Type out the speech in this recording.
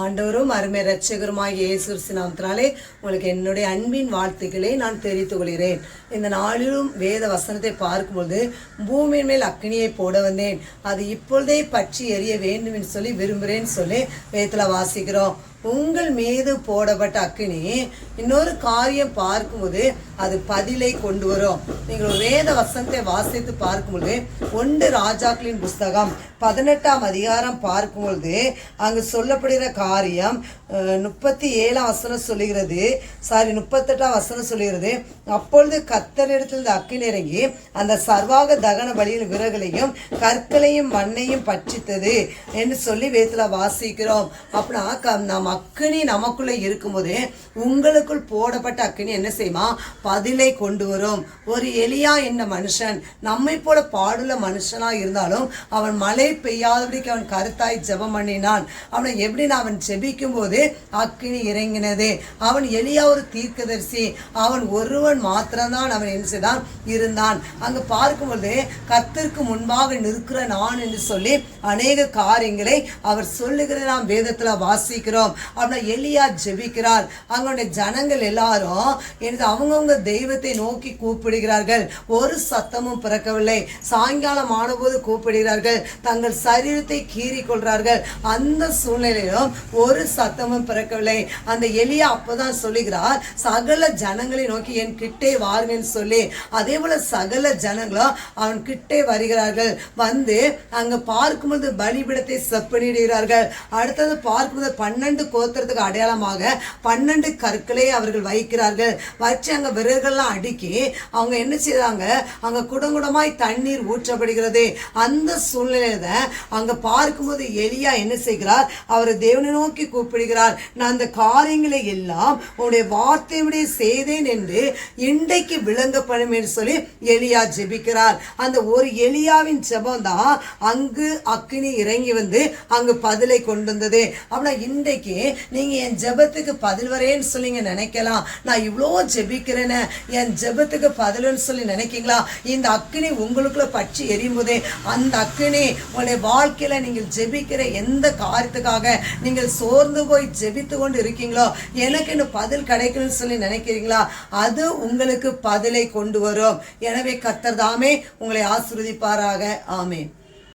ஆண்டவரும் அருமை இரட்சகருமாகிய இயேசு கிறிஸ்து நாமத்தினாலே உங்களுக்கு என்னுடைய அன்பின் வாழ்த்துக்களை நான் தெரிவித்துக் கொள்கிறேன். இந்த நாளிலும் வேத வசனத்தை பார்க்கும்போது பூமியின் மேல் அக்கினியை போட வந்தேன், அது இப்பொழுதே பற்றி எரிய வேண்டும் என்று சொல்லி விரும்புகிறேன்னு சொல்லி வேதத்தில் வாசிக்கிறோம். உங்கள் மீது போடப்பட்ட அக்கினி இன்னொரு காரியம் பார்க்கும்போது அது பதிலை கொண்டு வரும். நீங்கள் வேத வசனத்தை வாசித்து பார்க்கும்போது 1 ராஜாக்களின் புஸ்தகம் 18ஆம் அதிகாரம் பார்க்கும்பொழுது அங்கு சொல்லப்படுகிற காரியம் 37ஆம் வசனம் சொல்லுகிறது, 38ஆம் வசனம் சொல்லுகிறது. அப்பொழுது கர்த்தரிடத்தில் இந்த அக்கினி இறங்கி அந்த சர்வாக தகன பலியின் விறகுகளையும் கற்களையும் மண்ணையும் பட்சித்தது என்று சொல்லி வேதத்தில் வாசிக்கிறோம். அப்படின்னா நம்ம அக்கினி நமக்குள்ள இருக்கும்போது உங்களுக்குள் போடப்பட்ட அக்கினி என்ன செய்யுமா? பதிலை கொண்டு வரும். ஒரு எலியா என்ன மனுஷன் நம்மை போல பாடுள்ள மனுஷனா இருந்தாலும் அவன் மழை பெய்யாதபடிக்கு அவன் கருத்தாய் ஜெபம் பண்ணினான். அவனை எப்படின்னு அவன் ஜெபிக்கும் போது அக்கினி இறங்கினது. அவன் எலியா ஒரு தீர்க்கதரிசி, அவன் ஒருவன் மாத்திரம்தான் அவன் என்ன செய்தான் இருந்தான். அங்கு பார்க்கும்போது கர்த்தருக்கு முன்பாக நிற்கிற நான் என்று சொல்லி அநேக காரியங்களை அவர் சொல்லுகிறத நாம் வேதத்துல வாசிக்கிறோம். அப்படின்னா எலியா ஜெபிக்கிறார். அவங்களுடைய ஜனங்கள் எல்லாரும் அவங்கவுங்க தெய்வத்தை நோக்கி கூப்பிடுகிறார்கள். ஒரு சத்தமும் பிறக்கவில்லை. சாயங்காலம் ஆனபோது கூப்பிடுகிறார்கள், தங்கள் சரீரத்தை கீறி கொள்றார்கள். அந்த சூழ்நிலையிலும் ஒரு சத்தமும் பிறக்கவில்லை. அந்த எலியா அப்பதான் சொல்லுகிறார், சகல ஜனங்களை நோக்கி என் கிட்டே வாருங்கன்னு சொல்லி. அதே போல சகல ஜனங்களும் அவன் கிட்டே வருகிறார்கள். வந்து அங்க பார்க்கும்போது பலிபீடத்தை செப்பனிடுகிறார்கள். அடுத்தது பார்க்கும்போது 12 கோத்திரத்துக்கு அடையாளமாக 12 கற்களை அவர்கள் வைக்கிறார்கள். வச்சு அங்க விறகுகள்லாம் அடுக்கி அவங்க என்ன செய்றாங்க, அங்க குடங்குடமாய் தண்ணீர் ஊற்றப்படுகிறது. அந்த சூழ்நிலையில அங்க பார்க்கும்போது எலியா என்ன செய்கிறார், அவர் தேவனை நோக்கி கூப்பிடுகிறார். நான் அந்த காரியங்களை எல்லாம் உன்னுடைய வார்த்தையுடைய செய்தேன் என்று இன்றைக்கு விளங்கப்படும் என்று சொல்லி எலியா ஜெபிக்கிறார். அந்த ஒரு எலியாவின் ஜெபம் தான் அங்கு அக்கினி இறங்கி வந்து அங்கு பதிலை கொண்டு வந்தது. அப்படின்னா இன்றைக்கு நீங்க என் ஜெபத்துக்கு பதில் வரேன்னு சொல்லி நினைக்கலாம். நான் இவ்வளோ ஜெபிக்கிறேன்னு என் ஜெபத்துக்கு பதில்னு சொல்லி நினைக்கீங்களா? இந்த அக்கினி உங்களுக்குள்ள பற்றி எரியும் போதே அந்த அக்கினி உங்களுடைய வாழ்க்கையில நீங்கள் ஜெபிக்கிற எந்த காரியத்துக்காக நீங்கள் சோர்ந்து போய் ஜெபித்து கொண்டு இருக்கீங்களோ, எனக்கு இன்னும் பதில் கிடைக்கணும்னு சொல்லி நினைக்கிறீங்களா, அது உங்களுக்கு பதிலை கொண்டு வரும். எனவே கர்த்தர் தாமே உங்களை ஆசீர்வதிப்பாராக. ஆமென்.